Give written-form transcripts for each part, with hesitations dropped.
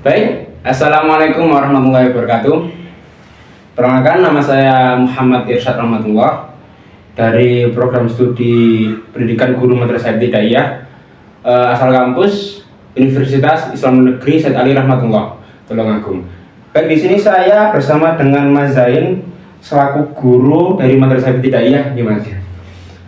Baik, Assalamualaikum warahmatullahi wabarakatuh. Perkenalkan, nama saya Muhammad Irsyad Rahmatullah dari program studi Pendidikan Guru Madrasah Ibtidaiyah asal kampus Universitas Islam Negeri Said Ali Rahmatullah, Tulungagung. Baik, di sini saya bersama dengan Mas Zain selaku guru dari Madrasah Ibtidaiyah, gimana?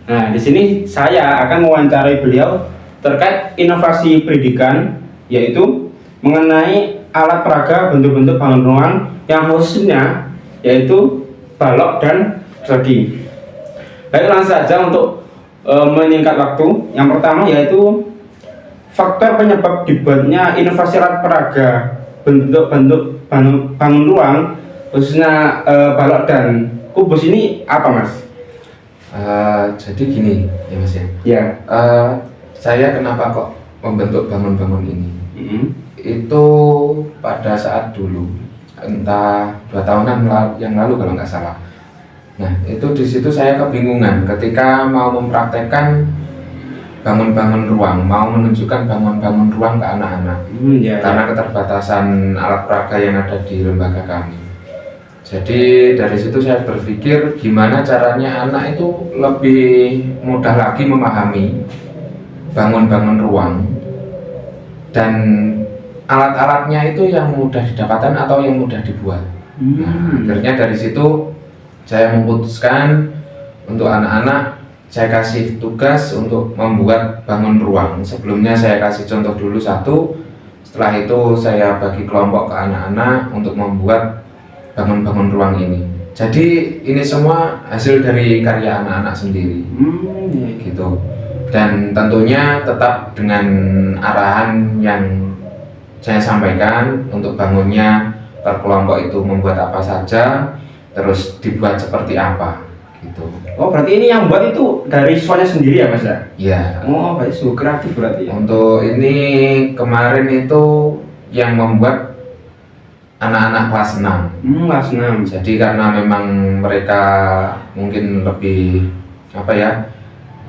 Nah, di sini saya akan mewawancarai beliau terkait inovasi pendidikan, yaitu mengenai alat peraga bentuk-bentuk bangun ruang yang khususnya yaitu balok dan persegi. Baik, langsung saja untuk menyingkat waktu. Yang pertama yaitu faktor penyebab dibuatnya inovasi alat peraga bentuk-bentuk bangun ruang khususnya balok dan kubus ini apa, Mas? Jadi gini ya Mas ya. Ya. Saya kenapa kok membentuk bangun-bangun ini? Itu pada saat dulu, entah 2 tahunan yang lalu kalau nggak salah. Nah, itu di situ saya kebingungan ketika mau mempraktekkan bangun-bangun ruang, mau menunjukkan bangun-bangun ruang ke anak-anak, karena keterbatasan alat peraga yang ada di lembaga kami. Jadi dari situ saya berpikir gimana caranya anak itu lebih mudah lagi memahami bangun-bangun ruang, dan alat-alatnya itu yang mudah didapatkan atau yang mudah dibuat. Nah, akhirnya dari situ saya memutuskan untuk anak-anak saya kasih tugas untuk membuat bangun ruang. Sebelumnya saya kasih contoh dulu satu, setelah itu saya bagi kelompok ke anak-anak untuk membuat bangun-bangun ruang ini. Jadi ini semua hasil dari karya anak-anak sendiri, gitu. Dan tentunya tetap dengan arahan yang saya sampaikan untuk bangunnya per kelompok itu membuat apa saja, terus dibuat seperti apa, gitu. Oh, berarti ini yang buat itu dari siswanya sendiri ya, Mas? Ya. Oh, berarti sungguh kreatif berarti ya. Untuk ini kemarin itu yang membuat anak-anak kelas 6. Kelas 6. Jadi karena memang mereka mungkin lebih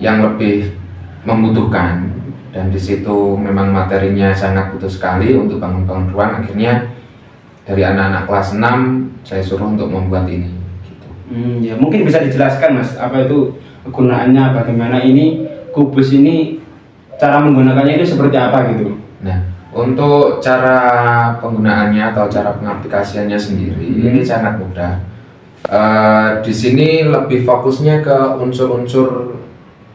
yang lebih membutuhkan, dan di situ memang materinya sangat butuh sekali untuk bangun-bangun ruang. Akhirnya dari anak-anak kelas 6 saya suruh untuk membuat ini, gitu. Ya, mungkin bisa dijelaskan, Mas, apa itu kegunaannya, bagaimana ini kubus ini cara menggunakannya itu seperti apa gitu. Nah, untuk cara penggunaannya atau cara pengaplikasiannya sendiri ini sangat mudah. Di sini lebih fokusnya ke unsur-unsur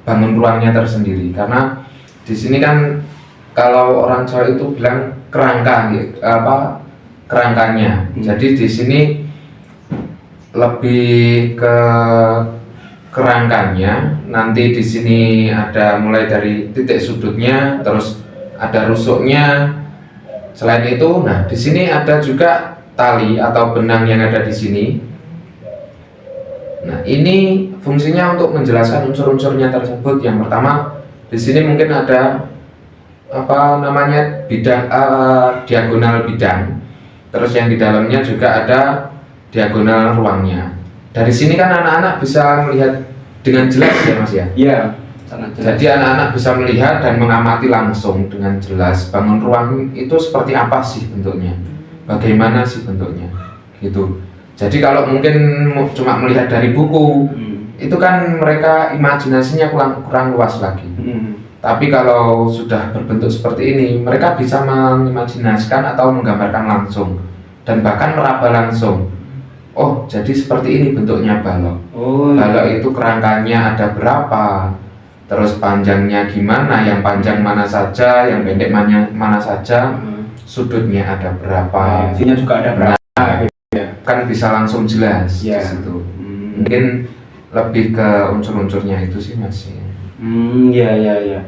bangun ruangnya tersendiri, karena di sini kan kalau orang Jawa itu bilang kerangka, kerangkanya. Jadi di sini lebih ke kerangkanya. Nanti di sini ada mulai dari titik sudutnya, terus ada rusuknya. Selain itu, nah di sini ada juga tali atau benang yang ada di sini. Nah, ini fungsinya untuk menjelaskan unsur-unsurnya tersebut. Yang pertama, di sini mungkin ada bidang, diagonal bidang. Terus yang di dalamnya juga ada diagonal ruangnya. Dari sini kan anak-anak bisa melihat dengan jelas ya, Mas ya? Iya, sangat jelas. Jadi anak-anak bisa melihat dan mengamati langsung dengan jelas bangun ruang itu seperti apa sih bentuknya, bagaimana sih bentuknya, gitu. Jadi kalau mungkin cuma melihat dari buku, itu kan mereka imajinasinya kurang luas lagi. Tapi kalau sudah berbentuk seperti ini, mereka bisa mengimajinasikan atau menggambarkan langsung, dan bahkan meraba langsung. Oh, jadi seperti ini bentuknya balok. Balok itu kerangkanya ada berapa, terus panjangnya gimana, yang panjang mana saja, yang pendek mana saja, sudutnya ada berapa, Isinya juga ada berapa. Kan bisa langsung jelas di situ. Mungkin lebih ke unsur-unsurnya itu sih, Mas. Ya.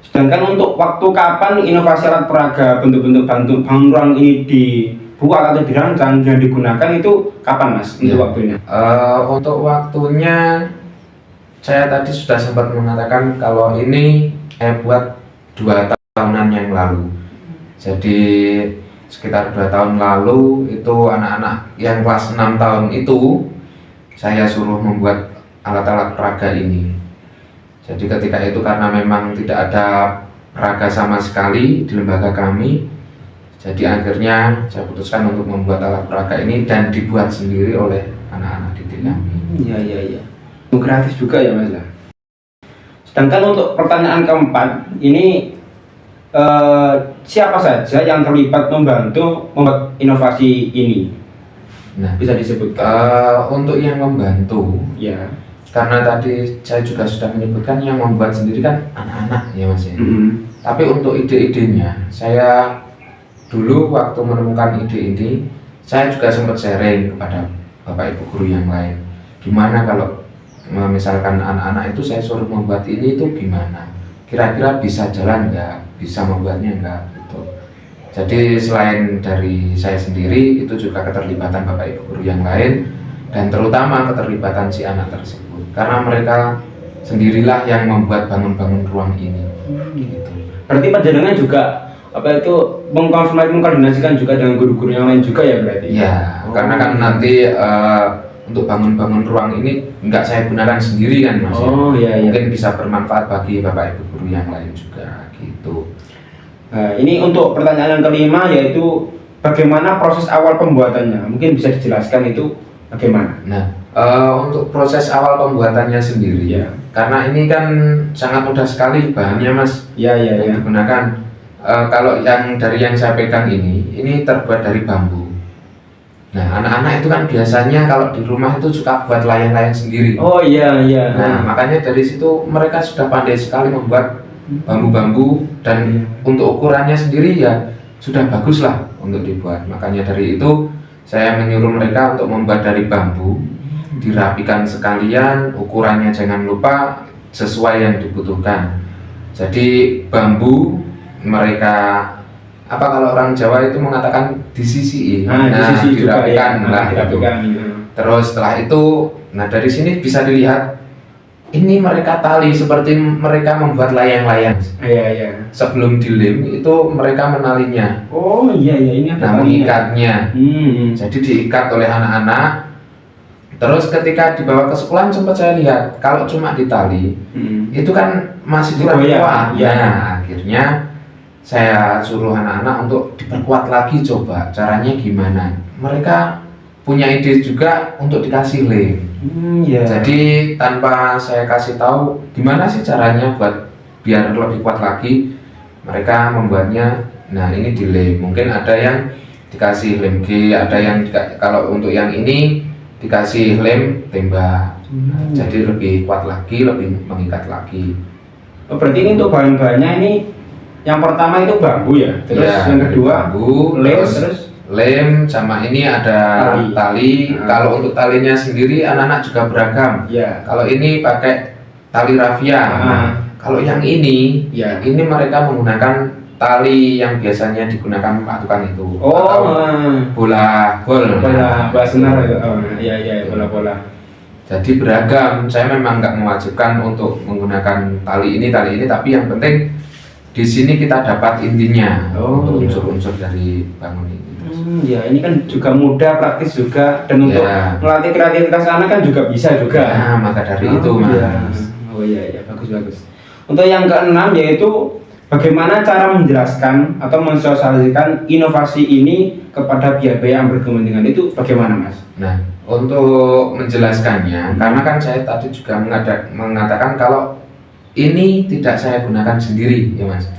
Sedangkan untuk waktu kapan inovasi alat peraga bentuk-bentuk bangun ruang ini dibuat atau dirancang dan digunakan itu kapan, Mas? Untuk waktunya? Untuk waktunya saya tadi sudah sempat mengatakan kalau ini saya buat 2 tahunan yang lalu. Jadi sekitar 2 tahun lalu itu anak-anak yang kelas 6 tahun itu saya suruh membuat alat-alat peraga ini. Jadi ketika itu karena memang tidak ada peraga sama sekali di lembaga kami, Jadi akhirnya saya putuskan untuk membuat alat peraga ini dan dibuat sendiri oleh anak-anak didik kami. Iya. Kreatif juga ya Mas ya. Sedangkan untuk pertanyaan keempat ini siapa saja yang terlibat membantu membuat inovasi ini? Nah, Bisa disebutkan? Untuk yang membantu, Ya. karena tadi saya juga sudah menyebutkan yang membuat sendiri kan anak-anak ya Mas ya. Tapi untuk ide-idenya, saya dulu waktu menemukan ide ini, saya juga sempat sharing kepada Bapak Ibu guru yang lain. Gimana kalau misalkan anak-anak itu saya suruh membuat ini itu gimana? Kira-kira bisa jalan nggak? Bisa membuatnya nggak? Gitu. Jadi selain dari saya sendiri, itu juga keterlibatan Bapak Ibu guru yang lain dan terutama keterlibatan si anak tersebut. Karena mereka sendirilah yang membuat bangun-bangun ruang ini. Gitu. Berarti panjenengan juga mengkoordinasikan juga dengan guru-guru yang lain juga ya berarti? Ya, karena kan nanti untuk bangun-bangun ruang ini nggak saya gunakan sendiri kan Mas. Iya. Mungkin bisa bermanfaat bagi Bapak Ibu guru yang lain juga gitu. Nah, ini untuk pertanyaan yang kelima yaitu bagaimana proses awal pembuatannya? Mungkin bisa dijelaskan itu bagaimana? Nah, untuk proses awal pembuatannya sendiri Ya. karena ini kan sangat mudah sekali bahannya Mas Iya. yang digunakan. Kalau yang dari yang saya pegang ini terbuat dari bambu. Nah, anak-anak itu kan biasanya kalau di rumah itu suka buat layang-layang sendiri. Oh iya. Nah, makanya dari situ mereka sudah pandai sekali membuat bambu-bambu dan untuk ukurannya sendiri ya sudah bagus lah untuk dibuat. Makanya dari itu saya menyuruh mereka untuk membuat dari bambu, dirapikan sekalian, ukurannya jangan lupa sesuai yang dibutuhkan. Jadi bambu mereka kalau orang Jawa itu mengatakan disisi, dirapikan lah gitu. Terus setelah itu, nah dari sini bisa dilihat ini mereka tali seperti mereka membuat layang-layang. Iya. Sebelum dilem itu mereka menalinya. Oh iya ini ada. Nah, mengikatnya. Jadi diikat oleh anak-anak. Terus ketika dibawa ke sekolahan sempat saya lihat kalau cuma ditali itu kan masih kurang kuat. Nah, akhirnya saya suruh anak-anak untuk diperkuat lagi, coba caranya gimana. Mereka punya ide juga untuk dikasih lem. Jadi tanpa saya kasih tahu gimana sih caranya buat biar lebih kuat lagi, mereka membuatnya. Nah, ini dilem. Mungkin ada yang dikasih lem G, ada yang kalau untuk yang ini dikasih lem tembak. Jadi lebih kuat lagi, lebih mengikat lagi. Berarti ini untuk bahan-bahannya ini yang pertama itu bambu ya, terus yang kedua bambu, lem, terus lem sama ini ada tali. Kalau untuk talinya sendiri anak-anak juga beragam. Kalau ini pakai tali rafia. Kalau yang ini mereka menggunakan tali yang biasanya digunakan Pak Tukang itu. Bola senar itu. Iya, bola. Jadi beragam. Saya memang nggak mewajibkan untuk menggunakan tali ini, tapi yang penting di sini kita dapat intinya untuk unsur-unsur dari bangun ini. Ini kan juga mudah, praktis juga, dan untuk melatih kreativitas anak kan juga bisa juga. Nah, maka dari itu Mas. Iya, bagus. Untuk yang keenam yaitu bagaimana cara menjelaskan atau mensosialisasikan inovasi ini kepada pihak-pihak yang berkepentingan itu bagaimana Mas? Nah, untuk menjelaskannya, karena kan saya tadi juga mengatakan kalau ini tidak saya gunakan sendiri ya Mas.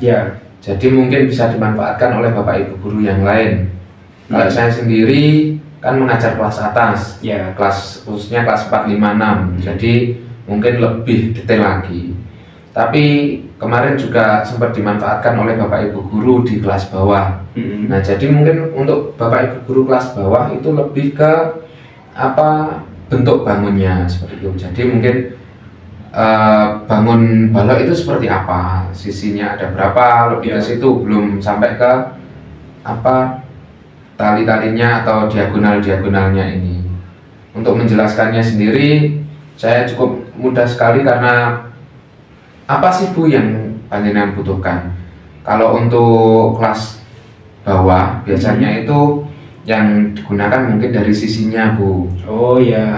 Jadi mungkin bisa dimanfaatkan oleh Bapak Ibu guru yang lain. Kalau saya sendiri kan mengajar kelas atas, kelas khususnya kelas 4, 5, 6. Jadi mungkin lebih detail lagi. Tapi kemarin juga sempat dimanfaatkan oleh Bapak Ibu guru di kelas bawah. Nah, jadi mungkin untuk Bapak Ibu guru kelas bawah itu lebih ke bentuk bangunnya seperti itu. Jadi mungkin bangun balok itu seperti apa, sisinya ada berapa, lebih ke situ, belum sampai ke tali-talinya atau diagonal-diagonalnya ini. Untuk menjelaskannya sendiri saya cukup mudah sekali karena apa sih Bu yang panjenengan butuhkan? Kalau untuk kelas bawah biasanya itu yang digunakan mungkin dari sisinya Bu.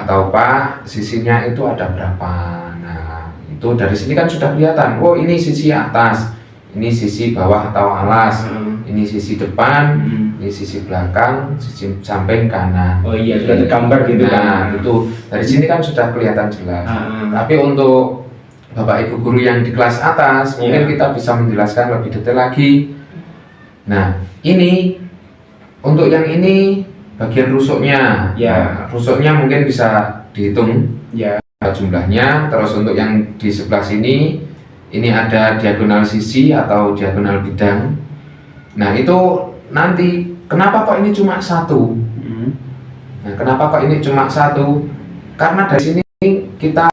Atau Pak, sisinya itu ada berapa? Dari sini kan sudah kelihatan, ini sisi atas, ini sisi bawah atau alas, ini Ini sisi depan, ini sisi belakang, sisi samping kanan. Oh iya, sudah tergambar gitu Nah, kan. itu dari sini kan sudah kelihatan jelas. Tapi untuk Bapak Ibu guru yang di kelas atas, mungkin kita bisa menjelaskan lebih detail lagi. Nah, ini untuk yang ini bagian rusuknya. Ya. Nah, rusuknya mungkin bisa dihitung Ya. jumlahnya. Terus untuk yang di sebelah sini, ini ada diagonal sisi atau diagonal bidang. Nah, itu nanti kenapa kok ini cuma satu? Nah, kenapa kok ini cuma satu? Karena dari sini kita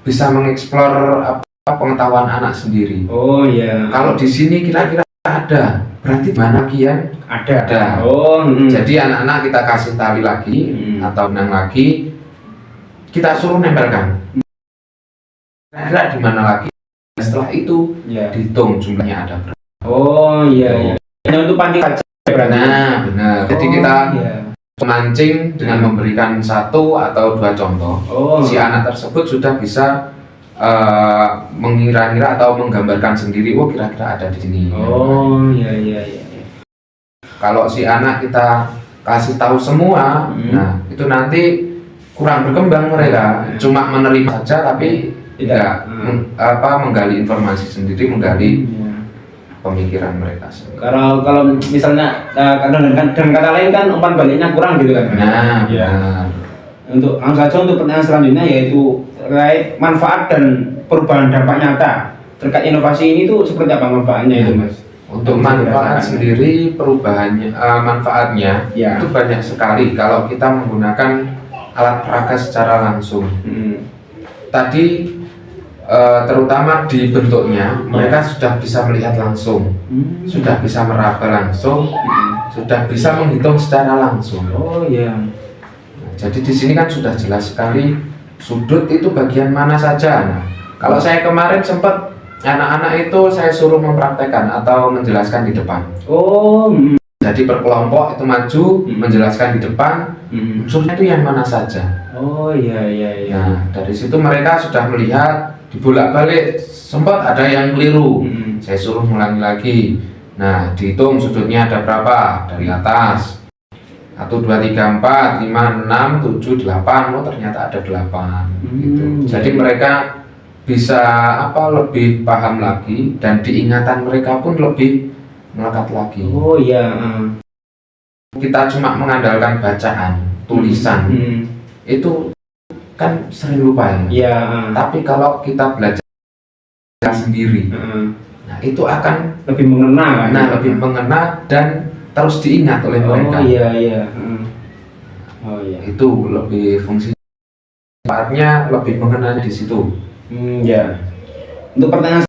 bisa mengeksplor pengetahuan anak sendiri. Oh iya. Kalau di sini kira-kira ada, berarti mana kian ada. Jadi anak-anak kita kasih tali lagi atau benang lagi, kita suruh nempelkan. Kira-kira di mana lagi? Setelah itu dihitung jumlahnya ada berapa. Oh iya. Hanya untuk pancing saja berarti. Nah, benar. Jadi kita memancing dengan memberikan satu atau dua contoh. Si anak tersebut sudah bisa mengira-ngira atau menggambarkan sendiri. Oh, kira-kira ada di sini. Oh iya. Kalau si anak kita kasih tahu semua, nah itu nanti kurang berkembang mereka. Cuma menerima saja tapi tidak menggali informasi sendiri, menggali pemikiran mereka sendiri. Kalau misalnya dengan kata lain kan umpan baliknya kurang gitu kan. Nah, ya. Untuk langsung saja untuk pertanyaan selanjutnya yaitu terkait manfaat dan perubahan dampak nyata terkait inovasi ini tuh seperti apa manfaatnya itu Mas? Untuk manfaat sendiri perubahannya manfaatnya itu banyak sekali kalau kita menggunakan alat peraga secara langsung. Tadi terutama di bentuknya mereka sudah bisa melihat langsung, sudah bisa meraba langsung, sudah bisa menghitung secara langsung. Oh iya. Nah, jadi di sini kan sudah jelas sekali sudut itu bagian mana saja. Nah, kalau saya kemarin sempat anak-anak itu saya suruh mempraktekkan atau menjelaskan di depan. Jadi per kelompok itu maju menjelaskan di depan unsurnya itu yang mana saja. Oh iya. Nah, dari situ mereka sudah melihat dibolak-balik, sempat ada yang keliru. Saya suruh ngulangi lagi. Nah, dihitung sudutnya ada berapa dari atas. 1, 2, 3, 4, 5, 6, 7, 8. Oh, ternyata ada 8 gitu. Jadi mereka bisa lebih paham lagi dan diingatan mereka pun lebih melekat lagi. Oh iya. Kita cuma mengandalkan bacaan, tulisan. Itu kan sering lupa ya. Iya. Tapi kalau kita belajar sendiri, nah itu akan lebih mengena kan? Nah, lebih mengena dan terus diingat oleh mereka. Oh iya. Oh iya. Itu lebih fungsinya, manfaatnya lebih mengena di situ. Ya. Untuk pertanyaan,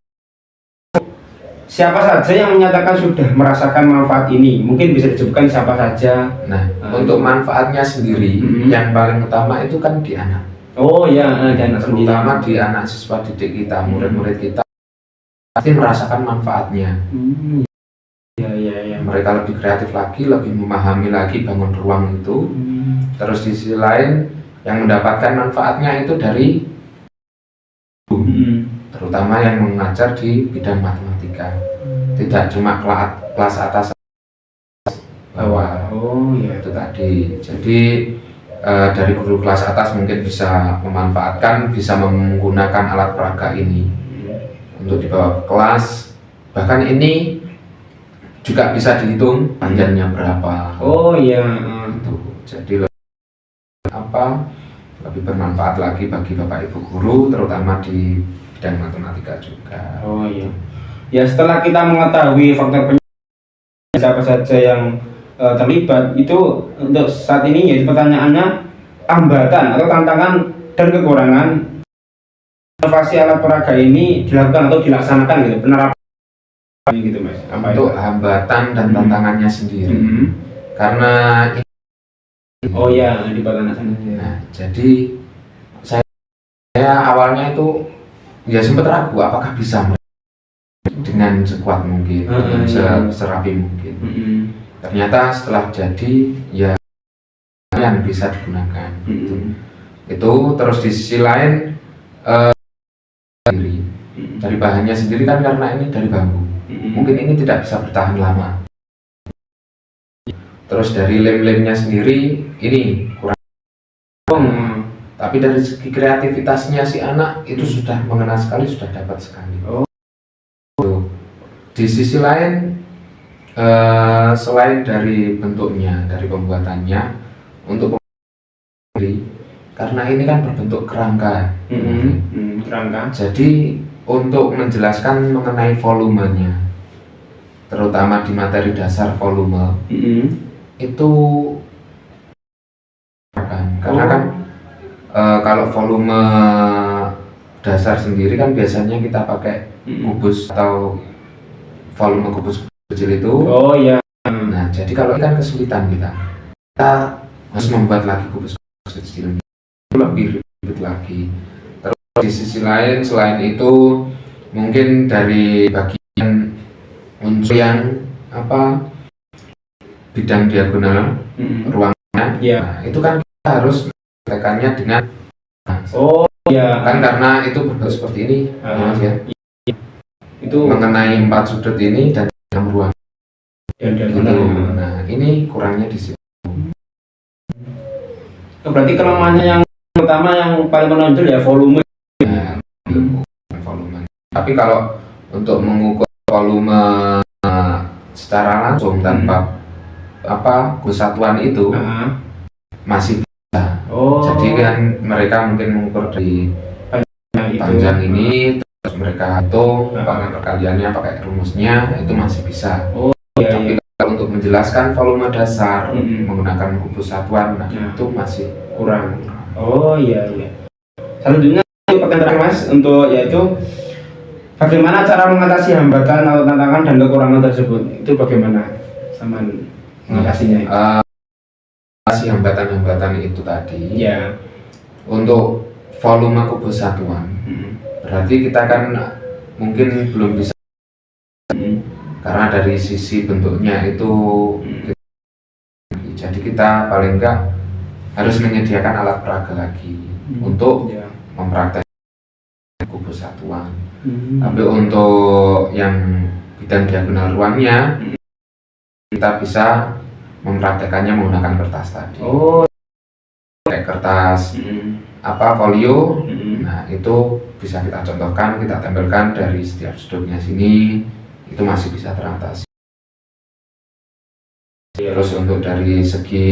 siapa saja yang menyatakan sudah merasakan manfaat ini? Mungkin bisa disebutkan siapa saja. Nah, untuk manfaatnya sendiri, yang paling utama itu kan di anak. Oh ya, dan terutama di anak siswa didik kita, murid-murid kita pasti merasakan manfaatnya. Ya. Mereka lebih kreatif lagi, lebih memahami lagi bangun ruang itu. Terus di sisi lain, yang mendapatkan manfaatnya itu dari terutama yang mengajar di bidang matematika. Tidak cuma kelas atas bawah. Oh iya. Itu tadi. Jadi dari guru kelas atas mungkin bisa memanfaatkan, bisa menggunakan alat peraga ini untuk dibawa ke kelas. Bahkan ini juga bisa dihitung panjangnya berapa. Oh iya. Itu jadi lebih bermanfaat lagi bagi Bapak Ibu guru, terutama di bidang matematika juga. Oh iya. Ya setelah kita mengetahui faktor siapa saja yang terlibat, itu untuk saat ini yaitu pertanyaannya hambatan atau tantangan dan kekurangan inovasi alat peraga ini dilakukan atau dilaksanakan gitu, penerapan gitu Mas. Untuk hambatan dan tantangannya sendiri, karena oh ya di anak sendiri. Nah, jadi saya awalnya itu ya sempat ragu apakah bisa dengan sekuat mungkin, serapi mungkin. Ternyata setelah jadi ya yang bisa digunakan. Itu terus di sisi lain dari bahannya sendiri kan, karena ini dari bambu. Mungkin ini tidak bisa bertahan lama. Terus dari lem-lemnya sendiri ini kurang, tapi dari segi kreativitasnya si anak itu sudah mengena sekali, sudah dapat sekali. Di sisi lain, selain dari bentuknya, dari pembuatannya, untuk karena ini kan berbentuk kerangka, kerangka. jadi untuk menjelaskan mengenai volumenya, terutama di materi dasar volume, itu karena kan kalau volume dasar sendiri kan biasanya kita pakai kubus atau volume kubus kecil itu. Oh iya. Nah, jadi kalau ini kan kesulitan kita harus membuat lagi kubus kecil, itu lebih ribet lagi. Terus di sisi lain, selain itu mungkin dari bagian unsur yang bidang diagonal ruangnya, nah, itu kan kita harus tekannya dengan kan karena itu berbentuk seperti ini, ya. Itu mengenai 4 sudut ini dan 6 ruang. Gitu. Nah, ini kurangnya di situ. Berarti kelemahannya yang pertama yang paling menonjol ya volume. Nah, volume. Tapi kalau untuk mengukur volume secara langsung tanpa kesatuan itu masih bisa. Jadi kan mereka mungkin mengukur dari panjang ini, terus mereka hitung pakai perkaliannya, pakai rumusnya, itu masih bisa. Tapi kalau untuk menjelaskan volume dasar menggunakan kubus satuan, nah itu masih kurang. Oh iya. Selanjutnya pertanyaan Mas untuk yaitu bagaimana cara mengatasi hambatan atau tantangan dan kekurangan tersebut? Itu bagaimana sama mengatasinya? Mengatasi hambatan-hambatan itu tadi. Ya. Untuk volume kubus satuan, berarti kita kan mungkin belum bisa, karena dari sisi bentuknya itu, jadi kita paling enggak harus menyediakan alat peraga lagi untuk mempraktekkan kubus satuan. Tapi untuk yang bidang diagonal ruangnya, kita bisa mempraktekannya menggunakan kertas tadi. Kayak kertas folio. Nah, itu bisa kita contohkan, kita tempelkan dari setiap sudutnya sini, itu masih bisa teratasi. Terus untuk dari segi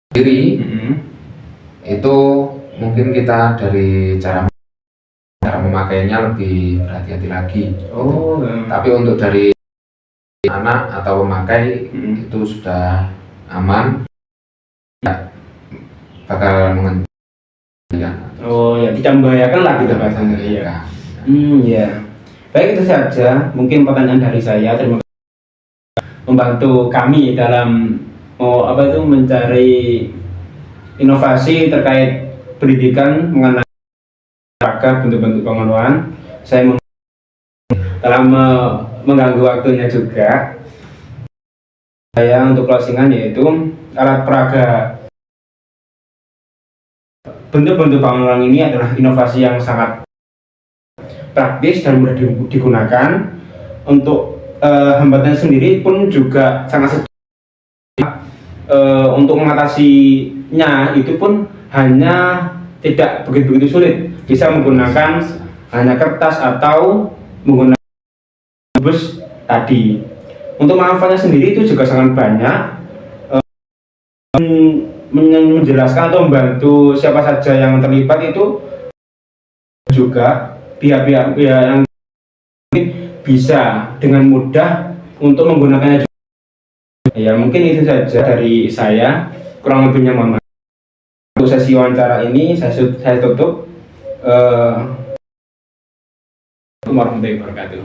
diri, itu mungkin kita dari cara memakainya lebih berhati-hati lagi. Tapi untuk dari anak atau pemakai itu sudah aman, bakal mengenai. Tidak membahayakan lah kita bahasanya. Ya. Baik, itu saja mungkin pertanyaan dari saya. Terima kasih membantu kami dalam mencari inovasi terkait pendidikan mengenai bentuk-bentuk pengeluaran. Saya dalam mengganggu waktunya juga. Saya untuk closingan yaitu alat peraga bentuk-bentuk pengeluaran ini adalah inovasi yang sangat praktis dan mudah digunakan. Untuk hambatan sendiri pun juga sangat untuk mengatasinya itu pun hanya tidak begitu sulit, bisa menggunakan hanya kertas atau menggunakan kubus tadi. Untuk manfaatnya sendiri itu juga sangat banyak, menjelaskan atau membantu siapa saja yang terlibat, itu juga pihak-pihak yang bisa dengan mudah untuk menggunakannya juga. Ya, mungkin itu saja dari saya, kurang lebihnya mohon maaf. Untuk sesi wawancara ini saya tutup. Warahmatullahi wabarakatuh.